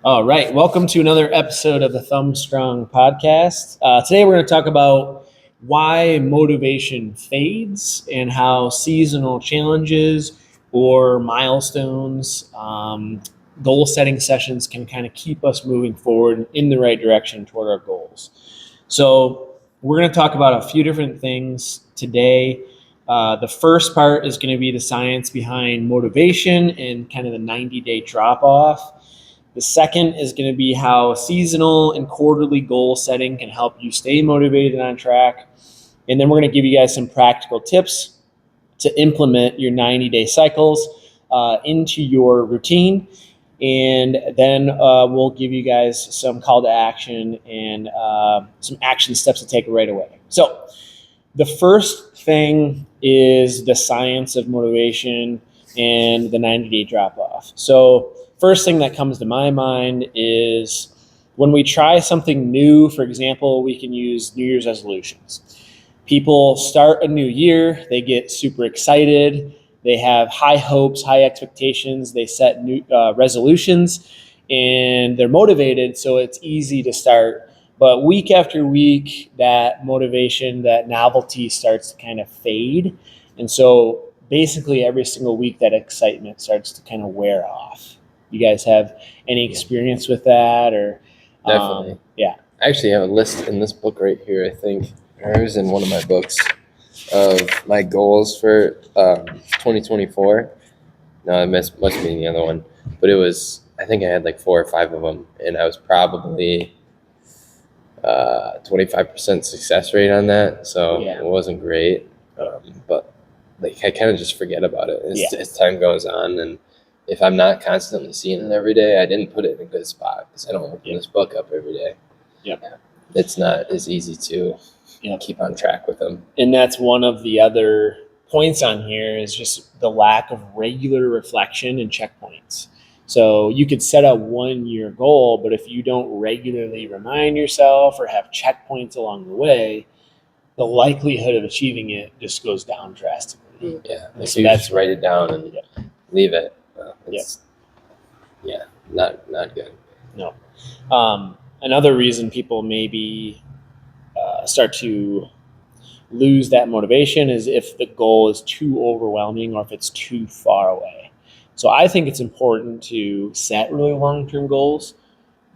All right, welcome to another episode of the Thumb Strong podcast. Today we're going to talk about why motivation fades and how seasonal challenges or milestones, goal setting sessions can kind of keep us moving forward in the right direction toward our goals. So we're going to talk about a few different things today. The first part is going to be the science behind motivation and kind of the 90-day drop off. The second is going to be how seasonal and quarterly goal setting can help you stay motivated and on track. And then we're going to give you guys some practical tips to implement your 90-day cycles into your routine. And then we'll give you guys some call to action and some action steps to take right away. So the first thing is the science of motivation and the 90-day drop off. So first thing that comes to my mind is when we try something new. For example, we can use New Year's resolutions. People start a new year, they get super excited, they have high hopes, high expectations, they set new resolutions, and they're motivated, so it's easy to start. But week after week, that motivation, that novelty starts to kind of fade. And so basically every single week, that excitement starts to kind of wear off. You guys have any experience with that? Or Definitely. Yeah. I actually have a list in this book right here, I think. Or it was in one of my books of my goals for 2024. No, it must be in the other one. But it was, I think I had like 4 or 5 of them. And I was probably 25% success rate on that. So Yeah. It wasn't great. But like I kind of just forget about it as time goes on. And if I'm not constantly seeing it every day, I didn't put it in a good spot because I don't open this book up every day. Yep. It's not as easy to keep on track with them. And that's one of the other points on here is just the lack of regular reflection and checkpoints. So you could set a 1-year goal, but if you don't regularly remind yourself or have checkpoints along the way, the likelihood of achieving it just goes down drastically. Yeah, so you just write it down and leave it. Not good. No. Another reason people maybe start to lose that motivation is if the goal is too overwhelming or if it's too far away. So I think it's important to set really long-term goals,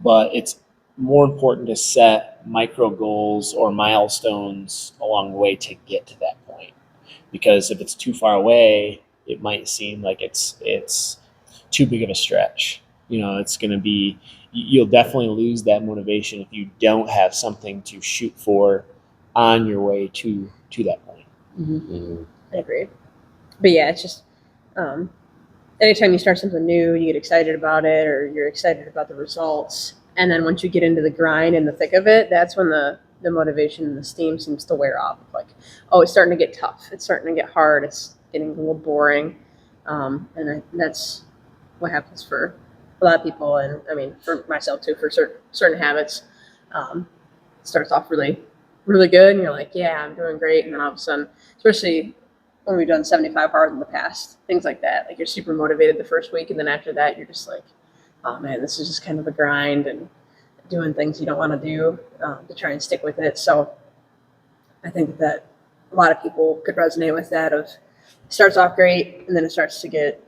but it's more important to set micro goals or milestones along the way to get to that point. Because if it's too far away, it might seem like it's too big of a stretch. It's going to be, you'll definitely lose that motivation if you don't have something to shoot for on your way to that point. Mm-hmm. I agree. But yeah, it's just anytime you start something new, you get excited about it or you're excited about the results. And then once you get into the grind and the thick of it, that's when the motivation and the steam seems to wear off. Like, oh, it's starting to get tough. It's starting to get hard. It's getting a little boring. And that's what happens for a lot of people. And I mean, for myself too, for certain habits, it starts off really, really good. And you're like, yeah, I'm doing great. And then all of a sudden, especially when we've done 75 hard in the past, things like that, like you're super motivated the first week. And then after that, you're just like, oh man, this is just kind of a grind and doing things you don't want to do to try and stick with it. So I think that a lot of people could resonate with that of it starts off great and then it starts to get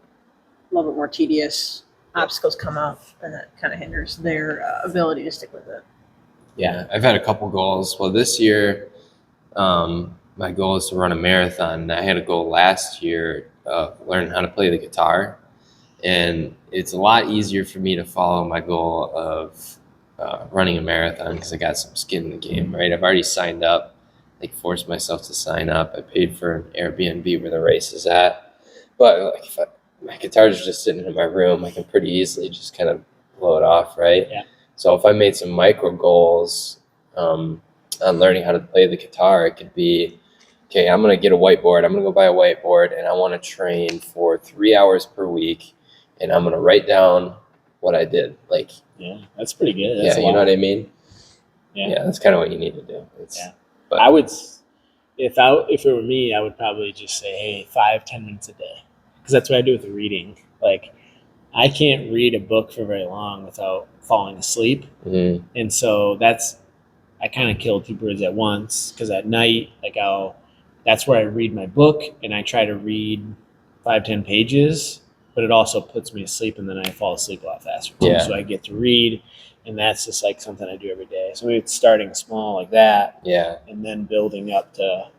a little bit more tedious. Obstacles come up and that kind of hinders their ability to stick with it. Yeah, I've had a couple goals. Well, this year, my goal is to run a marathon. I had a goal last year of learning how to play the guitar. And it's a lot easier for me to follow my goal of running a marathon because I got some skin in the game, right? I've already signed up, like forced myself to sign up. I paid for an Airbnb where the race is at. But like if my guitar's just sitting in my room, I can pretty easily just kind of blow it off, right? Yeah. So if I made some micro goals on learning how to play the guitar, it could be, okay, I'm going to get a whiteboard. I'm going to go buy a whiteboard and I want to train for 3 hours per week. And I'm going to write down what I did. Like, yeah, that's pretty good. That's you know what I mean? Yeah, that's kind of what you need to do. But I would, if it were me, I would probably just say, hey, 5-10 minutes a day. Because that's what I do with the reading. Like, I can't read a book for very long without falling asleep. Mm-hmm. And so I kind of kill two birds at once, because at night, that's where I read my book, and I try to read 5-10 pages, but it also puts me to sleep, and then I fall asleep a lot faster too. Yeah. So I get to read, and that's just like something I do every day. So maybe it's starting small like that, Yeah. and then building up to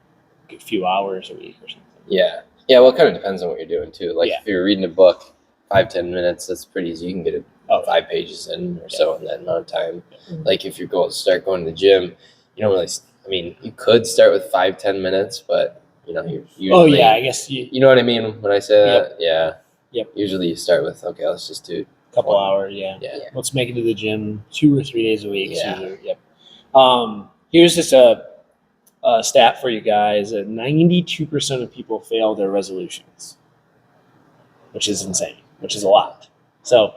a few hours a week or something. Yeah. Yeah. Well, it kind of depends on what you're doing too. Like Yeah. if you're reading a book, 5-10 minutes, that's pretty easy. You can get it 5 pages in or so in that amount of time. Mhm. Like if your goal is to start going to the gym, you don't really. I mean, you could start with 5-10 minutes, but you know, you usually. Oh yeah, I guess You know what I mean when I say Yep. that? Yeah. Yep. Usually you start with, okay, let's just do a couple 20. hours. Yeah. Yeah. Let's make it to the gym 2 or 3 days a week. Yeah. So yep. Here's just a stat for you guys: that 92% of people fail their resolutions, which is insane, which is a lot. So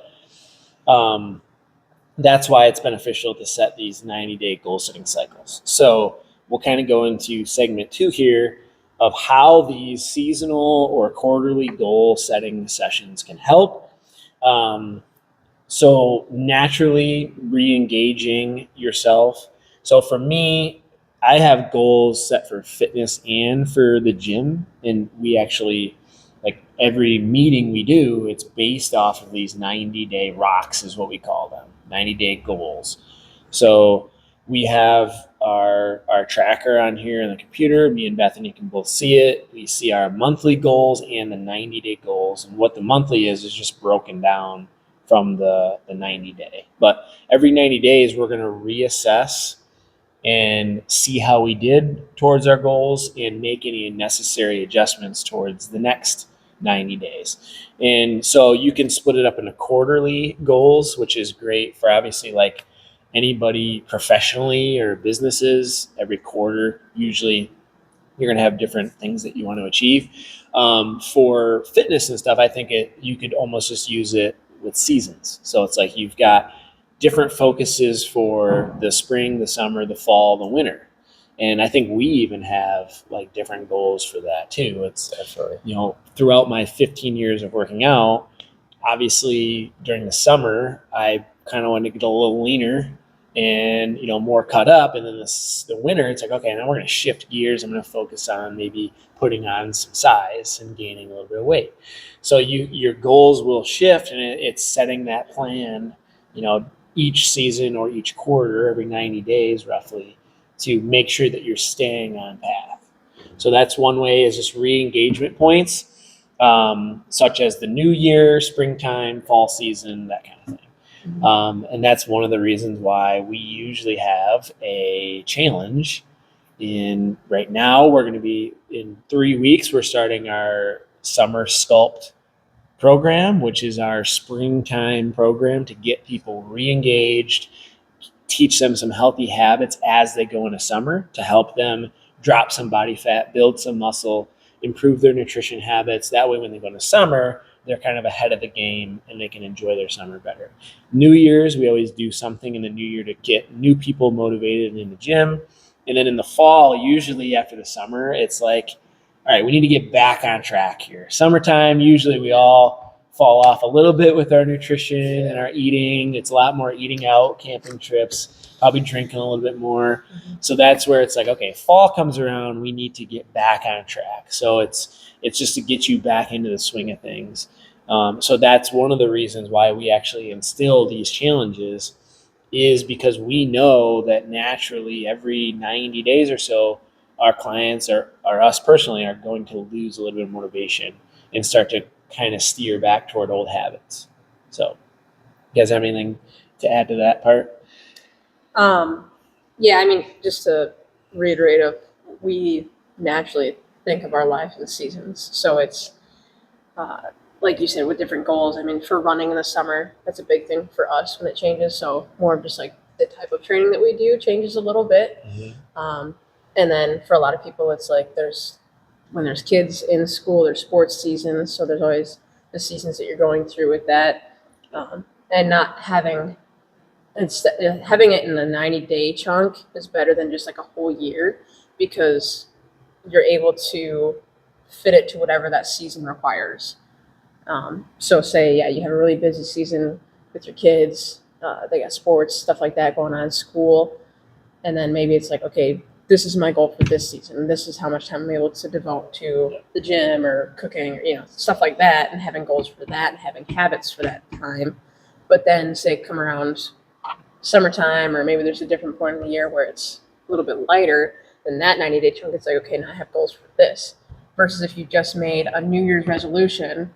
that's why it's beneficial to set these 90-day goal setting cycles. So we'll kind of go into segment 2 here of how these seasonal or quarterly goal setting sessions can help. So naturally re-engaging yourself. So for me, I have goals set for fitness and for the gym, and we actually, like, every meeting we do, it's based off of these 90-day rocks is what we call them, 90-day goals. So we have our tracker on here on the computer. Me and Bethany can both see it. We see our monthly goals and the 90-day goals, and what the monthly is just broken down from the 90-day. But every 90 days, we're going to reassess and see how we did towards our goals and make any necessary adjustments towards the next 90 days. And so you can split it up into quarterly goals, which is great for obviously like anybody professionally or businesses. Every quarter, usually you're going to have different things that you want to achieve. For fitness and stuff, I think you could almost just use it with seasons. So it's like you've got different focuses for the spring, the summer, the fall, the winter. And I think we even have like different goals for that too. It's Definitely. Throughout my 15 years of working out, obviously during the summer, I kind of wanted to get a little leaner and more cut up. And then the winter, it's like, okay, now we're going to shift gears. I'm going to focus on maybe putting on some size and gaining a little bit of weight. So your goals will shift, and it's setting that plan, each season or each quarter, every 90 days roughly, to make sure that you're staying on path. So that's one way, is just re-engagement points, such as the new year, springtime, fall season, that kind of thing. And that's one of the reasons why we usually have a challenge. Right now, we're going to be in 3 weeks, we're starting our summer sculpt program, which is our springtime program to get people re-engaged, teach them some healthy habits as they go into summer to help them drop some body fat, build some muscle, improve their nutrition habits. That way, when they go into summer, they're kind of ahead of the game and they can enjoy their summer better. New Year's, we always do something in the new year to get new people motivated in the gym. And then in the fall, usually after the summer, it's like, all right, we need to get back on track here. Summertime, usually we all fall off a little bit with our nutrition and our eating. It's a lot more eating out, camping trips, probably drinking a little bit more. So that's where it's like, okay, fall comes around, we need to get back on track. So it's just to get you back into the swing of things. So that's one of the reasons why we actually instill these challenges, is because we know that naturally every 90 days or so, our clients or us personally are going to lose a little bit of motivation and start to kind of steer back toward old habits. So you guys have anything to add to that part? Yeah, I mean, just to reiterate, we naturally think of our life in seasons. So it's, like you said, with different goals. I mean, for running in the summer, that's a big thing for us when it changes. So more of just like the type of training that we do changes a little bit. And then for a lot of people, it's like when there's kids in school, there's sports seasons. So there's always the seasons that you're going through with that. And not having it in a 90-day chunk is better than just like a whole year, because you're able to fit it to whatever that season requires. So say, yeah, you have a really busy season with your kids, they got sports, stuff like that going on in school. And then maybe it's like, okay, this is my goal for this season. This is how much time I'm able to devote to the gym or cooking or, stuff like that, and having goals for that and having habits for that time. But then say come around summertime, or maybe there's a different point in the year where it's a little bit lighter, then that 90-day chunk, it's like, okay, now I have goals for this. Versus if you just made a New Year's resolution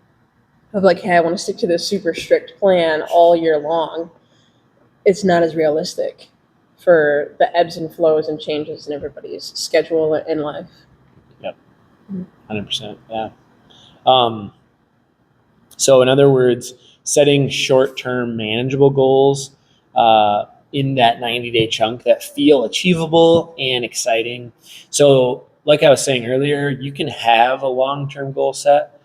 of like, hey, I want to stick to this super strict plan all year long, it's not as realistic for the ebbs and flows and changes in everybody's schedule in life. Yep. 100%. Yeah. So in other words, setting short-term manageable goals in that 90-day chunk that feel achievable and exciting. So like I was saying earlier, you can have a long-term goal set,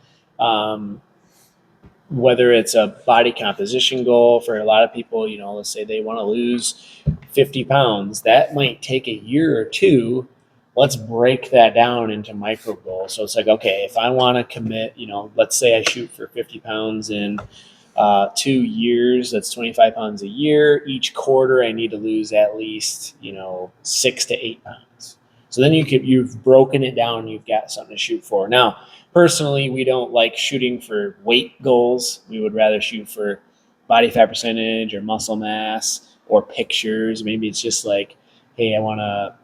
whether it's a body composition goal for a lot of people, let's say they want to lose 50 pounds. That might take a year or two. Let's break that down into micro goals. So it's like, okay, if I want to commit, let's say I shoot for 50 pounds in 2 years, that's 25 pounds a year. Each quarter, I need to lose at least, 6 to 8 pounds. So then you've broken it down. You've got something to shoot for. Now, personally, we don't like shooting for weight goals. We would rather shoot for body fat percentage or muscle mass or pictures. Maybe it's just like, hey, I want to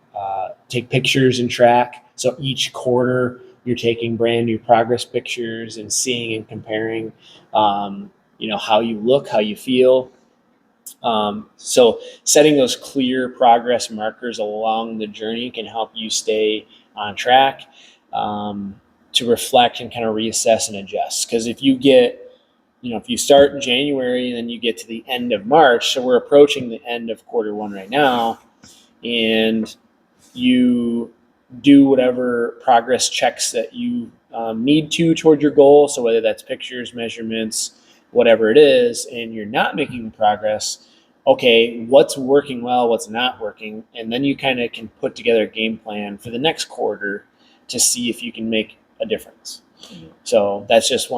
take pictures and track. So each quarter, you're taking brand new progress pictures and seeing and comparing, how you look, how you feel. So setting those clear progress markers along the journey can help you stay on track, to reflect and kind of reassess and adjust. Because if you start in January and then you get to the end of March, so we're approaching the end of quarter one right now, and you do whatever progress checks that you need to toward your goal. So whether that's pictures, measurements, whatever it is, and you're not making progress, okay, what's working well, what's not working, and then you kind of can put together a game plan for the next quarter to see if you can make a difference. Mm-hmm. So that's just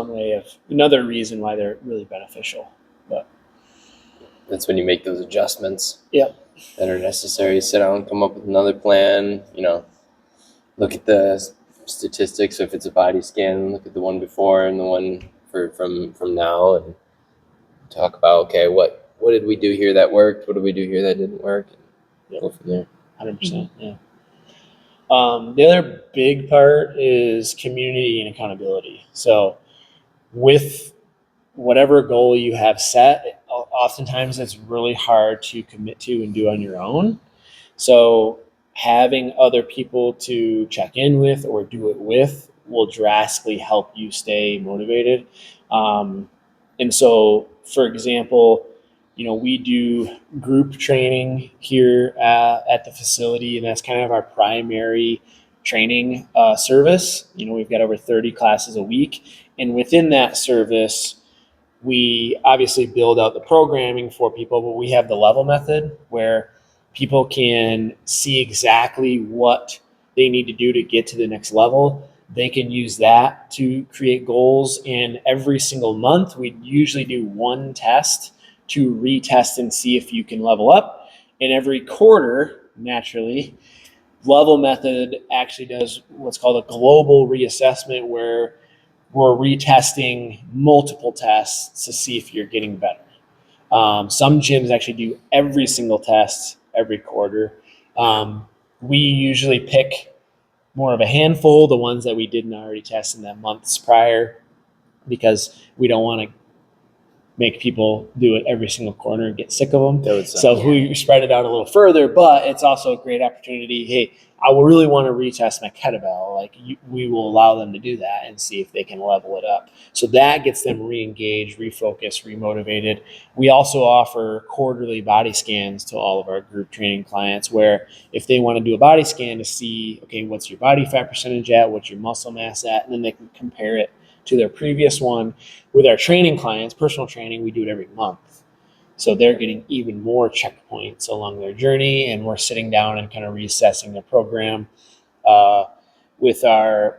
another reason why they're really beneficial. But that's when you make those adjustments. Yep. That are necessary. Sit down, come up with another plan. Look at the statistics. So if it's a body scan, look at the one before and the one from now, and talk about, okay, what did we do here that worked? What did we do here that didn't work? And go from there. 100%. Yeah. The other big part is community and accountability. So with whatever goal you have set, oftentimes it's really hard to commit to and do on your own. So having other people to check in with or do it with will drastically help you stay motivated. And so, for example, we do group training here at the facility, and that's kind of our primary training service. We've got over 30 classes a week, and within that service, we obviously build out the programming for people, but we have the level method where people can see exactly what they need to do to get to the next level. They can use that to create goals. And every single month, we usually do one test to retest and see if you can level up. And every quarter, naturally, level method actually does what's called a global reassessment, where we're retesting multiple tests to see if you're getting better. Some gyms actually do every single test every quarter. We usually pick more of a handful, the ones that we didn't already test in the months prior, because we don't want to make people do it every single quarter and get sick of them. So we spread it out a little further, but it's also a great opportunity. Hey, I will really want to retest my kettlebell. We will allow them to do that and see if they can level it up. So that gets them re-engaged, refocused, remotivated. We also offer quarterly body scans to all of our group training clients, where if they want to do a body scan to see, okay, what's your body fat percentage at, what's your muscle mass at, and then they can compare it to their previous one. With our training clients, personal training, we do it every month. So they're getting even more checkpoints along their journey, and we're sitting down and kind of reassessing the program. With our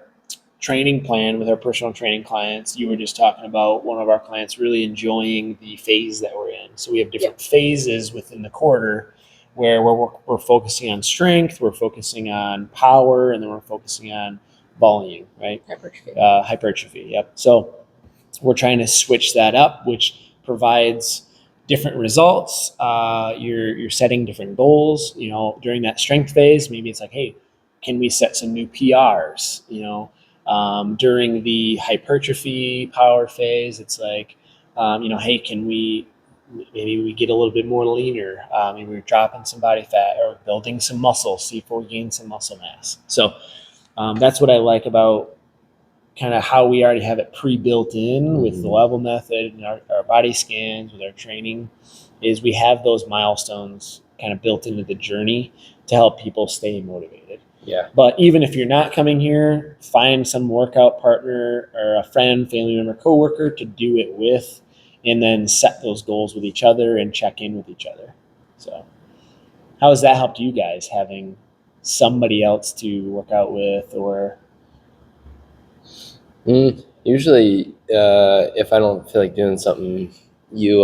training plan with our personal training clients, you were just talking about one of our clients really enjoying the phase that we're in. So we have different phases within the quarter where we're focusing on strength, we're focusing on power, and then we're focusing on volume, right? Hypertrophy. Yep. So we're trying to switch that up, which provides different results. You're setting different goals. During that strength phase, maybe it's like, hey, can we set some new PRs? During the hypertrophy power phase, it's like, hey, can we maybe we get a little bit more leaner? Maybe we're dropping some body fat or building some muscle, see if we gain some muscle mass. So that's what I like about kind of how we already have it pre-built in with the level method and our body scans with our training, is we have those milestones kind of built into the journey to help people stay motivated. Yeah. But even if you're not coming here, find some workout partner or a friend, family member, coworker to do it with, and then set those goals with each other and check in with each other. So how has that helped you guys, having somebody else to work out with? Or Usually, if I don't feel like doing something, you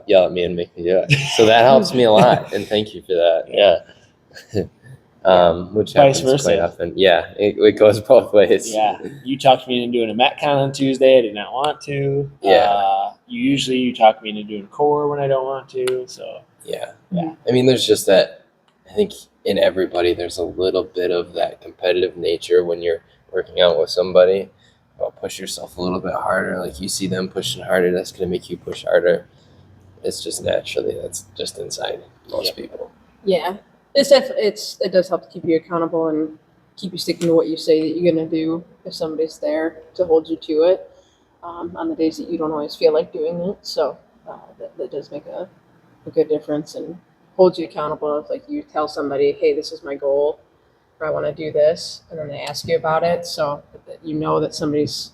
yell at me and make me do it. So that helps me a lot, and thank you for that. Yeah. Which Vice happens quite versa. often. Yeah, it goes both ways. Yeah, you talked me into doing a Metcon on Tuesday. I did not want to. Yeah. You talk me into doing core when I don't want to. So Yeah. Yeah. I mean, there's just that. I think in everybody, there's a little bit of that competitive nature when you're working out with somebody. Push yourself a little bit harder. Like you see them pushing harder, that's going to make you push harder. It's just naturally, that's just inside most people. Yeah, it does help to keep you accountable and keep you sticking to what you say that you're gonna do if somebody's there to hold you to it on the days that you don't always feel like doing it. So that does make a good difference and holds you accountable. If like you tell somebody, hey, this is my goal, or I want to do this, and then they ask you about it, so that you know that somebody's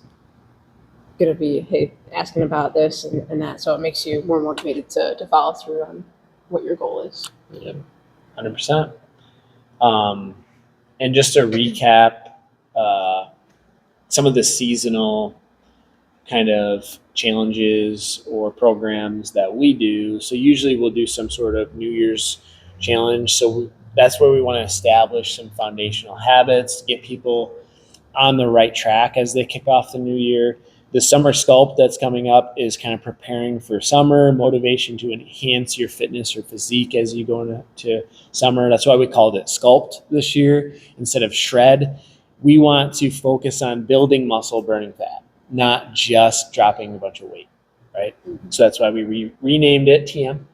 gonna be, hey, asking about this and that. So it makes you more motivated to follow through on what your goal is. Yeah, 100%. And just to recap, some of the seasonal kind of challenges or programs that we do. So usually we'll do some sort of New Year's challenge. So that's where we want to establish some foundational habits, get people on the right track as they kick off the new year. The summer sculpt that's coming up is kind of preparing for summer, motivation to enhance your fitness or physique as you go into summer. That's why we called it sculpt this year instead of shred. We want to focus on building muscle, burning fat, not just dropping a bunch of weight, right? So that's why we renamed it TM,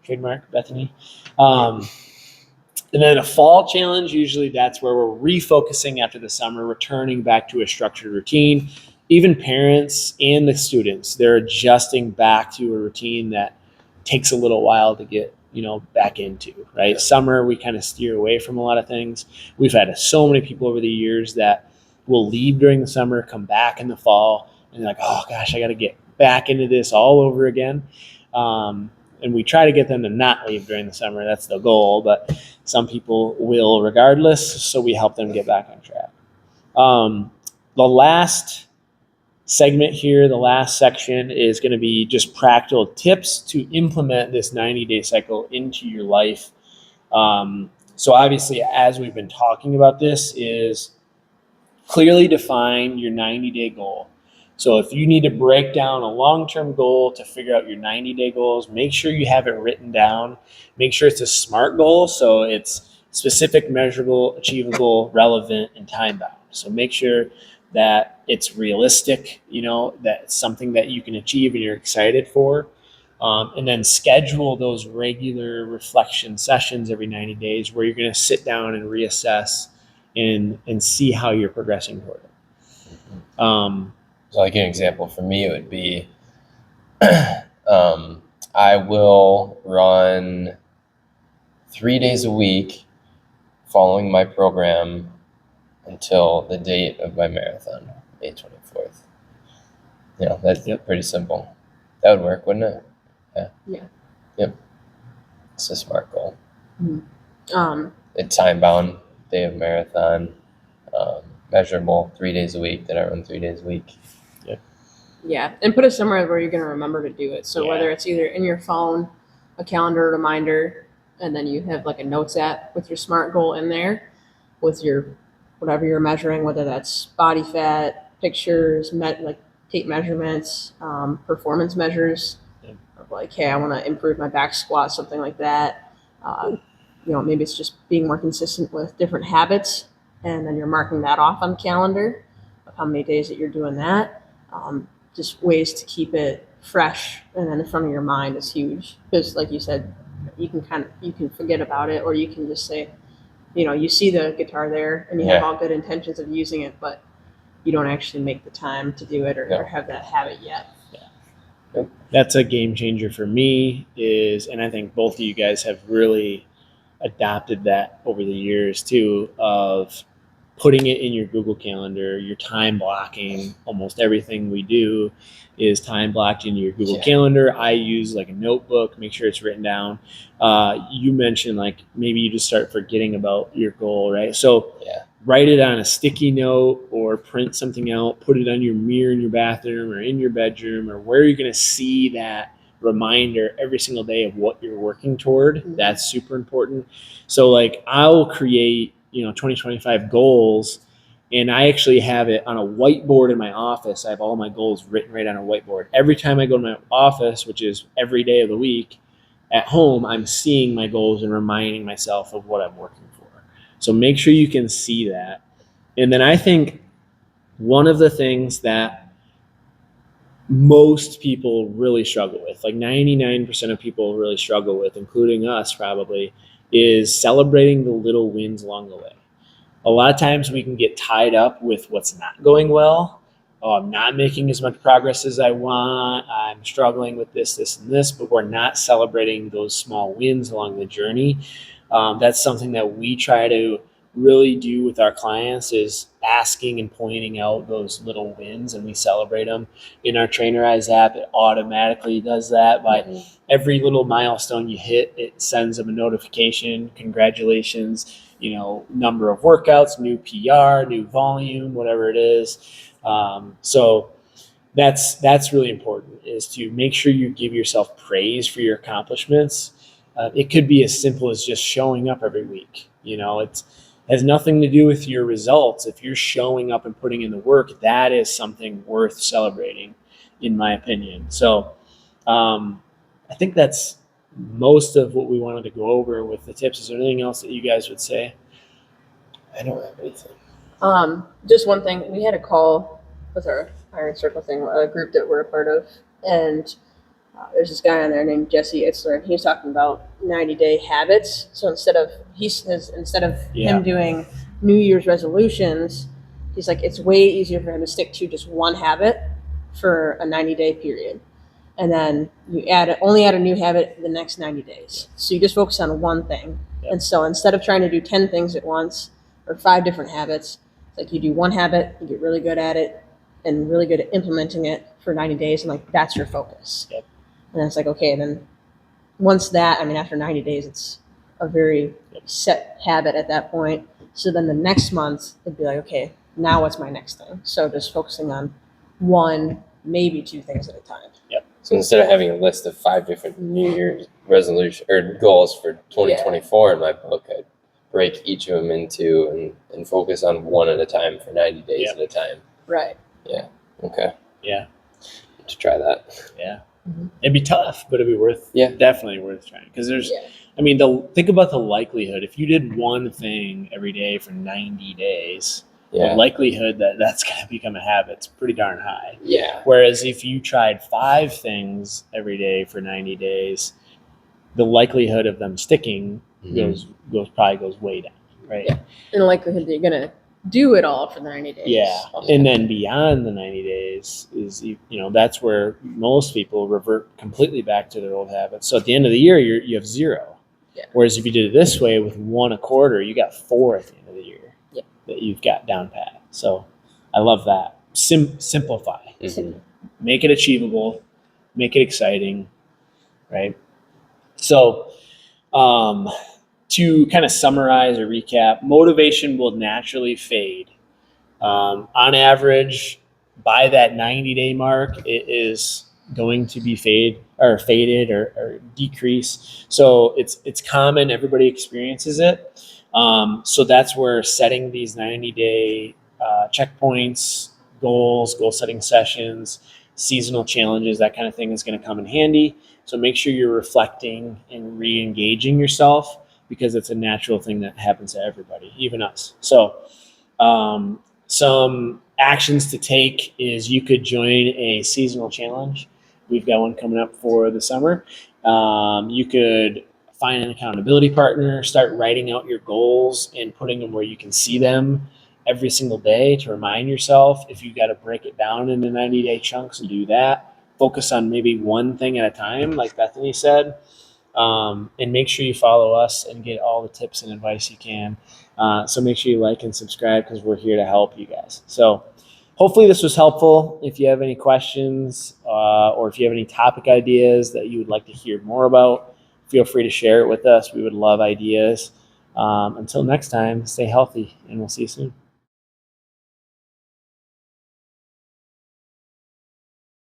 trademark Bethany. And then a fall challenge, usually that's where we're refocusing after the summer, returning back to a structured routine. Even parents and the students, they're adjusting back to a routine that takes a little while to get back into, right? Yeah. Summer, we kind of steer away from a lot of things. We've had so many people over the years that will leave during the summer, come back in the fall, and they're like, oh gosh, I got to get back into this all over again. And we try to get them to not leave during the summer. That's the goal, but some people will regardless, so we help them get back on track. The last segment here, the last section, is going to be just practical tips to implement this 90-day cycle into your life. So obviously, as we've been talking about this, is clearly define your 90-day goal. So if you need to break down a long-term goal to figure out your 90-day goals, make sure you have it written down. Make sure it's a SMART goal, so it's specific, measurable, achievable, relevant, and time-bound. So make sure that it's realistic, that it's something that you can achieve and you're excited for. And then schedule those regular reflection sessions every 90 days where you're going to sit down and reassess and see how you're progressing toward it. So like an example for me, it would be I will run 3 days a week following my program until the date of my marathon, May 24th. That's pretty simple. That would work, wouldn't it? Yeah. Yep. It's a SMART goal. Mm-hmm. A time-bound day of marathon, measurable 3 days a week that I run 3 days a week. Yeah, and put it somewhere where you're going to remember to do it. So Yeah. whether it's either in your phone, a calendar reminder, and then you have like a notes app with your SMART goal in there, with your whatever you're measuring, whether that's body fat, pictures, like tape measurements, performance measures, Yeah. of like, hey, I want to improve my back squat, something like that. Maybe it's just being more consistent with different habits, and then you're marking that off on the calendar of how many days that you're doing that. Just ways to keep it fresh and then in front of your mind is huge, because like you said, you can forget about it, or you can just say, you see the guitar there and you have all good intentions of using it, but you don't actually make the time to do it or have that habit yet. That's a game changer for me and I think both of you guys have really adopted that over the years too, of putting it in your Google Calendar, your time blocking. Almost everything we do is time blocked in your Google Calendar. I use like a notebook, make sure it's written down. You mentioned like maybe you just start forgetting about your goal, right? So write it on a sticky note or print something out, put it on your mirror in your bathroom or in your bedroom or where you're going to see that reminder every single day of what you're working toward. Mm-hmm. That's super important. So like I'll create 2025 goals, and I actually have it on a whiteboard in my office. I have all my goals written right on a whiteboard. Every time I go to my office, which is every day of the week, at home, I'm seeing my goals and reminding myself of what I'm working for. So make sure you can see that. And then I think one of the things that most people really struggle with, like 99% of people really struggle with, including us probably, is celebrating the little wins along the way. A lot of times we can get tied up with what's not going well. Oh, I'm not making as much progress as I want. I'm struggling with this, and this, but we're not celebrating those small wins along the journey. That's something that we try to really do with our clients, is asking and pointing out those little wins, and we celebrate them. In our Trainerize app, it automatically does that. By every little milestone you hit, it sends them a notification. Congratulations, number of workouts, new PR, new volume, whatever it is. So that's really important, is to make sure you give yourself praise for your accomplishments. It could be as simple as just showing up every week. It has nothing to do with your results. If you're showing up and putting in the work, that is something worth celebrating, in my opinion. So I think that's most of what we wanted to go over with the tips. Is there anything else that you guys would say? I don't have anything. Just one thing. We had a call with our Iron Circle thing, a group that we're a part of, and there's this guy on there named Jesse Itzler, and he was talking about 90-day habits. So instead of him doing New Year's resolutions, he's like, it's way easier for him to stick to just one habit for a 90-day period. And then you only add a new habit the next 90 days. So you just focus on one thing. Yep. And so instead of trying to do 10 things at once or 5 different habits, it's like you do one habit, you get really good at it and really good at implementing it for 90 days. And like, that's your focus. Yep. And it's like, okay, then once after 90 days, it's a very set habit at that point. So then the next month, it'd be like, okay, now what's my next thing? So just focusing on 1, maybe 2 things at a time. Yep. So instead of having a list of 5 different New Year's resolution or goals for 2024 in my book, I'd break each of them into and focus on one at a time for 90 days at a time. Right. Yeah. Okay. Yeah. To try that. Yeah. Mm-hmm. It'd be tough, but it'd be definitely worth trying. Because think about the likelihood. If you did one thing every day for 90 days, the likelihood that that's going to become a habit is pretty darn high. Yeah. Whereas if you tried 5 things every day for 90 days, the likelihood of them sticking goes way down, right? Yeah. And the likelihood that you're going to do it all for the 90 days. Yeah. And then beyond the 90 days is, that's where most people revert completely back to their old habits. So at the end of the year, you have 0. Yeah. Whereas if you did it this way with 1 a quarter, you got 4 at the end of the year that you've got down pat. So I love that. Simplify. Mm-hmm. Make it achievable. Make it exciting, right? So to kind of summarize or recap, motivation will naturally fade On average, by that 90-day mark, it is going to be faded or decrease. So it's common. Everybody experiences it. So that's where setting these 90-day checkpoints, goal setting sessions, seasonal challenges, that kind of thing is going to come in handy. So make sure you're reflecting and re-engaging yourself, because it's a natural thing that happens to everybody, even us. So some actions to take is you could join a seasonal challenge. We've got one coming up for the summer. You could find an accountability partner, start writing out your goals and putting them where you can see them every single day to remind yourself. If you've got to break it down into 90-day chunks, do that. Focus on maybe one thing at a time, like Bethany said. And make sure you follow us and get all the tips and advice you can. So make sure you like and subscribe, because we're here to help you guys. So hopefully this was helpful. If you have any questions or if you have any topic ideas that you would like to hear more about, feel free to share it with us. We would love ideas. Until next time, stay healthy, and we'll see you soon.